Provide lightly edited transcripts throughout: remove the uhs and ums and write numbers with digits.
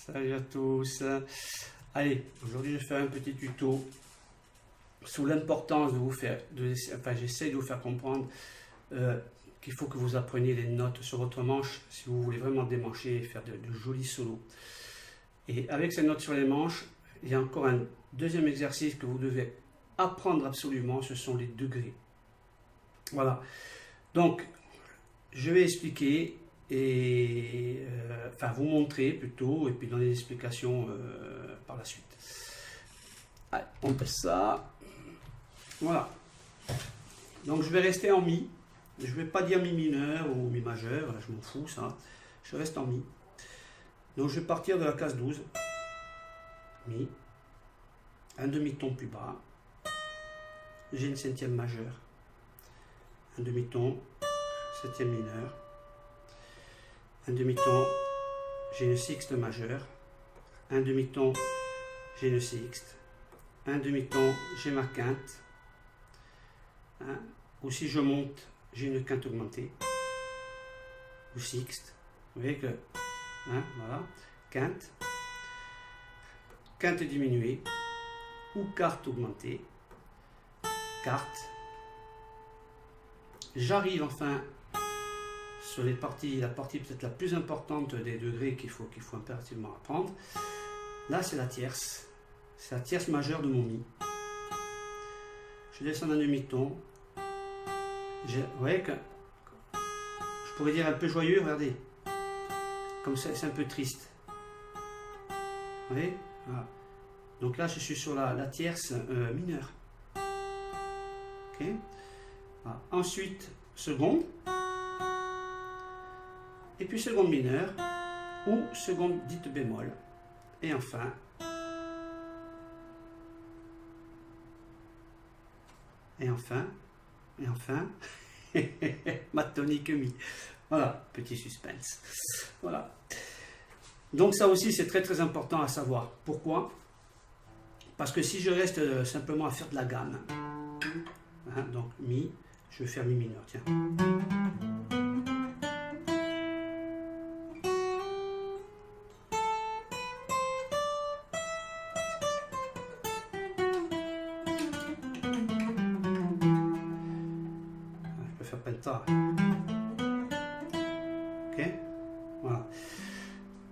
Salut à tous. Allez, aujourd'hui je vais faire un petit tuto sur l'importance de vous faire, j'essaie de vous faire comprendre qu'il faut que vous appreniez les notes sur votre manche si vous voulez vraiment démancher et faire de jolis solos. Et avec ces notes sur les manches, il y a encore un deuxième exercice que vous devez apprendre absolument, ce sont les degrés. Voilà, donc je vais expliquer et vous montrer plutôt et puis donner des explications par la suite. Allez, on fait ça. Voilà. Donc je vais rester en mi. Je ne vais pas dire mi mineur ou mi majeur, je m'en fous ça. Je reste en mi. Donc je vais partir de la case 12. Mi. Un demi-ton plus bas. J'ai une septième majeure. Un demi-ton. Septième mineur. Un demi-ton, j'ai une sixte majeure. Un demi-ton, j'ai une sixte. Un demi-ton, j'ai ma quinte. Hein? Ou si je monte, j'ai une quinte augmentée. Ou sixte. Vous voyez que, voilà, quinte. Quinte diminuée. Ou quarte augmentée. Quarte. J'arrive enfin sur la partie peut-être la plus importante des degrés qu'il faut impérativement apprendre. Là, c'est la tierce. C'est la tierce majeure de mon mi. Je descends d'un demi-ton. Vous voyez que je pourrais dire un peu joyeux, regardez. Comme ça, c'est un peu triste. Vous voyez, voilà. Donc là, je suis sur la tierce mineure. Ok. Voilà. Ensuite, seconde. Et puis seconde mineure ou seconde dite bémol. Et enfin, ma tonique mi. Voilà, petit suspense. Voilà. Donc ça aussi c'est très très important à savoir. Pourquoi? Parce que si je reste simplement à faire de la gamme, donc mi, je vais faire mi mineur, tiens. Ok, voilà.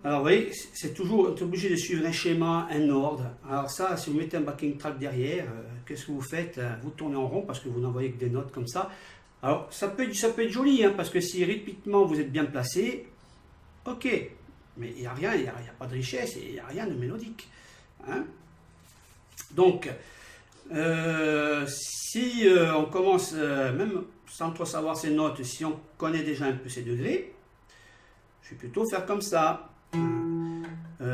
Alors vous voyez, c'est toujours, on est obligé de suivre un schéma, un ordre. Alors ça, si vous mettez un backing track derrière, qu'est-ce que vous faites? Vous tournez en rond parce que vous n'envoyez que des notes comme ça. Alors ça peut être joli, parce que si rythmiquement vous êtes bien placé, ok, mais il n'y a rien, il n'y a pas de richesse, il n'y a rien de mélodique. Donc, si on commence, même sans trop savoir ces notes, si on connaît déjà un peu ces degrés, je vais plutôt faire comme ça.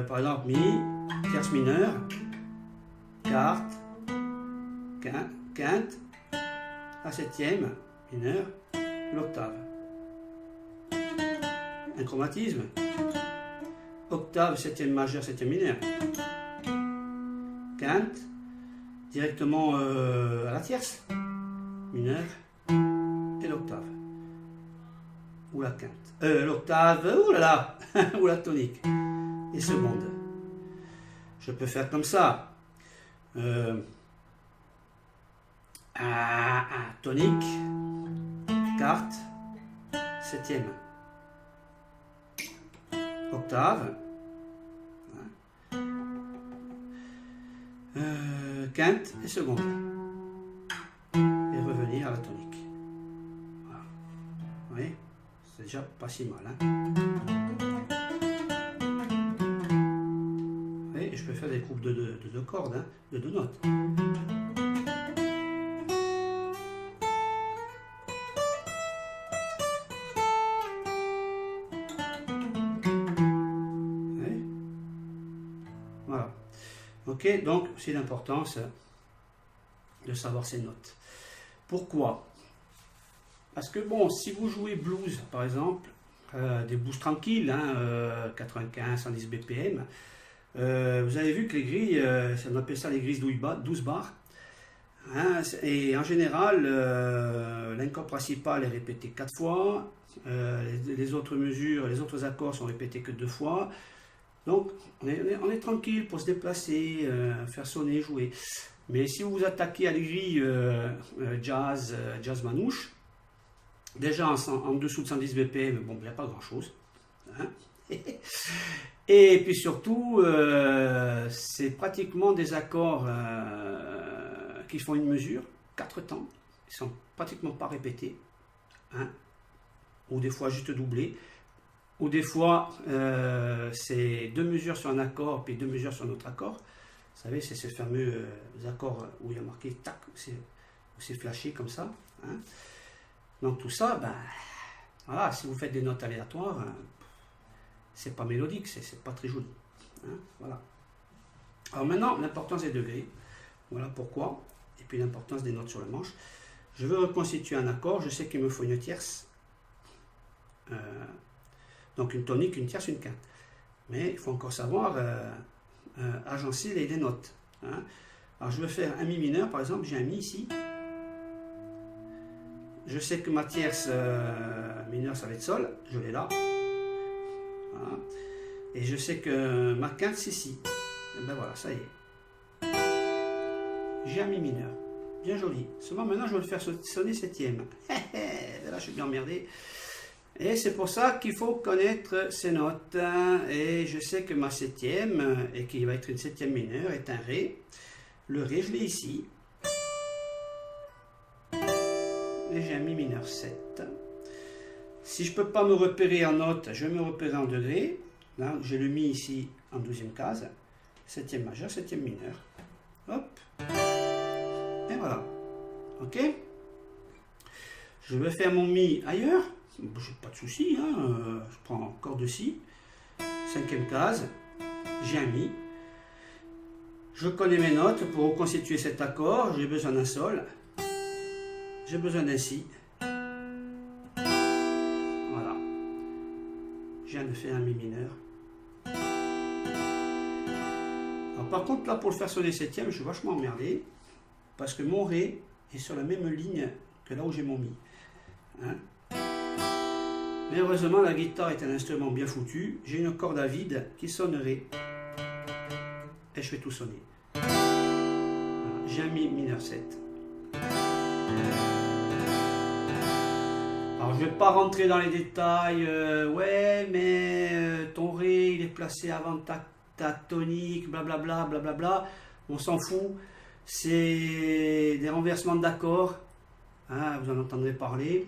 Par exemple, mi, tierce mineure, quarte, quinte, la septième mineure, l'octave. Un chromatisme, octave, septième majeure, septième mineure, quinte, directement à la tierce mineure et l'octave ou la quinte, l'octave, oulala, ou la tonique et seconde. Je peux faire comme ça, tonique, quarte, septième, octave, quinte et seconde, et revenir à la tonique. Voilà. Vous voyez, c'est déjà pas si mal. Vous voyez, je peux faire des groupes de deux cordes, de deux notes. Voilà. Ok, donc c'est l'importance de savoir ces notes. Pourquoi? Parce que bon, si vous jouez blues par exemple, des blues tranquilles, 95, 110 BPM, vous avez vu que les grilles, on appelle ça les grilles 12 bars, et en général, l'accord principal est répété 4 fois, les autres mesures, les autres accords sont répétés que 2 fois. Donc, on est tranquille pour se déplacer, faire sonner, jouer. Mais si vous vous attaquez à l'aiguille jazz manouche, déjà en dessous de 110 BPM, bon, il n'y a pas grand-chose. Hein. Et puis surtout, c'est pratiquement des accords qui font une mesure, 4 temps. Ils ne sont pratiquement pas répétés. Hein. Ou des fois juste doublés. Ou des fois, c'est 2 mesures sur un accord, puis 2 mesures sur un autre accord. Vous savez, c'est ces fameux accords où il y a marqué tac, où c'est flashé comme ça. Hein. Donc tout ça, ben, voilà, si vous faites des notes aléatoires, c'est pas mélodique, c'est pas très joli. Hein, voilà. Alors maintenant, l'importance des degrés. Voilà pourquoi. Et puis l'importance des notes sur le manche. Je veux reconstituer un accord, je sais qu'il me faut une tierce. Donc une tonique, une tierce, une quinte. Mais il faut encore savoir agencer les notes. Hein. Alors je vais faire un mi mineur, par exemple, j'ai un mi ici. Je sais que ma tierce mineure, ça va être sol, je l'ai là. Voilà. Et je sais que ma quinte, c'est si. Et ben voilà, ça y est. J'ai un mi mineur. Bien joli. Seulement maintenant, je vais le faire sonner septième. Là, je suis bien emmerdé. Et c'est pour ça qu'il faut connaître ces notes. Et je sais que ma septième, et qui va être une septième mineure, est un Ré. Le Ré, je l'ai ici. Et j'ai un Mi mineur 7. Si je ne peux pas me repérer en note, je vais me repérer en degré. Là, j'ai le Mi ici en 12e case. Septième majeur, septième mineur. Hop. Et voilà. Ok. Je vais faire mon Mi ailleurs. J'ai pas de souci. Hein. Je prends encore de Si. 5e case. J'ai un Mi. Je connais mes notes. Pour reconstituer cet accord, j'ai besoin d'un Sol. J'ai besoin d'un Si. Voilà. Je viens de faire un Mi mineur. Alors, par contre, là, pour le faire sonner septième, je suis vachement emmerdé. Parce que mon Ré est sur la même ligne que là où j'ai mon Mi. Hein? Mais heureusement, la guitare est un instrument bien foutu. J'ai une corde à vide qui sonnerait. Et je fais tout sonner. Voilà. J'ai un Mi mineur 7. Alors, je ne vais pas rentrer dans les détails. Ouais, mais ton Ré, il est placé avant ta tonique, blablabla, blablabla. On s'en fout. C'est des renversements d'accords. Hein, vous en entendrez parler.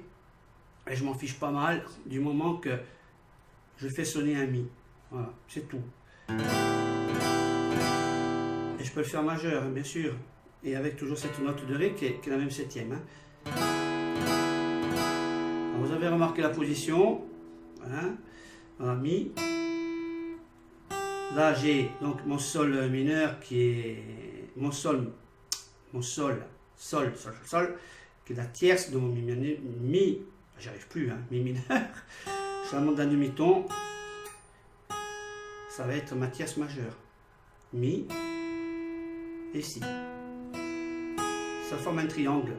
Et je m'en fiche pas mal du moment que je fais sonner un Mi. Voilà, c'est tout. Et je peux le faire majeur, hein, bien sûr. Et avec toujours cette note de Ré qui est la même septième. Hein. Alors, vous avez remarqué la position. Hein. Voilà, Mi. Là, j'ai donc mon Sol mineur qui est mon Sol, Sol, qui est la tierce de mon Mi. J'arrive plus, hein, Mi mineur. Je la monte d'un demi-ton. Ça va être ma tierce majeure. Mi et Si. Ça forme un triangle.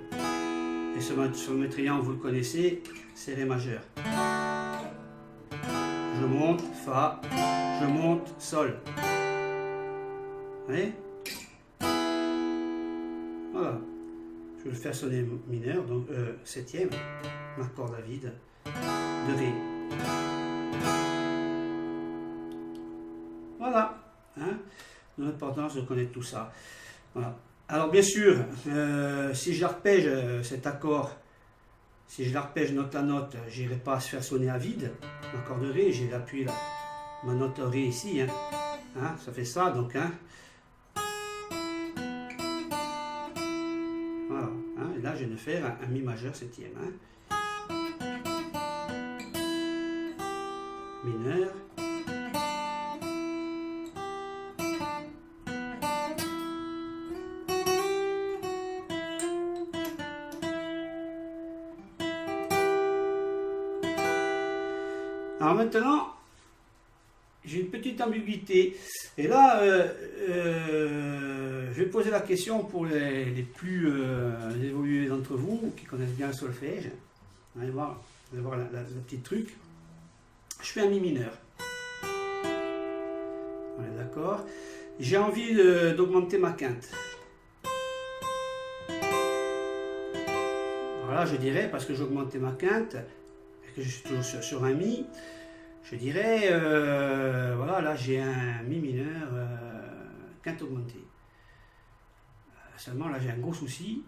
Et ce fameux triangle, vous le connaissez, c'est Ré majeur. Je monte, Fa, je monte, Sol. Vous voyez? Voilà. Je vais le faire sonner mineur, donc septième, ma corde à vide, de Ré. Voilà. Hein? L'importance de connaître tout ça. Voilà. Alors bien sûr, si j'arpège cet accord, si je l'arpège note à note, je n'irai pas se faire sonner à vide. Ma corde de Ré, j'ai l'appui là, ma note Ré ici. Hein. Hein, ça fait ça, donc. Hein. Voilà. Hein, et là, je viens de faire un Mi majeur septième. Hein. Mineur. Alors maintenant, j'ai une petite ambiguïté. Et là, je vais poser la question pour les plus évolués d'entre vous, qui connaissent bien le solfège. Vous allez voir le petit truc. Je fais un Mi mineur. d'accord? J'ai envie d'augmenter ma quinte. Voilà, je dirais, parce que j'ai augmenté ma quinte, et que je suis toujours sur un Mi, je dirais, voilà, là j'ai un Mi mineur, quinte augmentée. Seulement là j'ai un gros souci.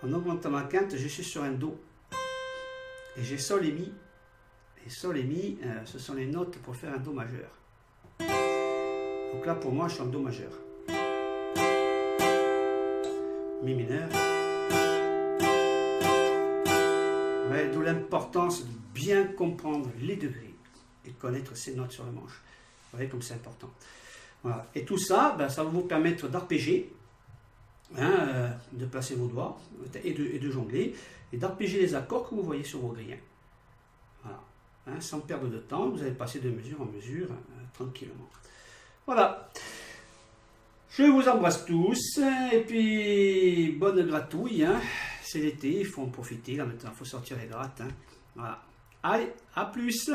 En augmentant ma quinte, je suis sur un Do. Et j'ai Sol et Mi. Et Sol et Mi, ce sont les notes pour faire un Do majeur. Donc là pour moi je suis en Do majeur. Mi mineur. Ouais, d'où l'importance de bien comprendre les degrés et de connaître ces notes sur le manche. Vous voyez comme c'est important. Voilà. Et tout ça, ben, ça va vous permettre d'arpéger, hein, de placer vos doigts et de jongler, et d'arpéger les accords que vous voyez sur vos grilles. Voilà. Hein, sans perdre de temps, vous allez passer de mesure en mesure, tranquillement. Voilà. Je vous embrasse tous, et puis bonne gratouille. Hein. C'est l'été, il faut en profiter, là maintenant, il faut sortir les grattes. Hein. Voilà. Allez, à plus.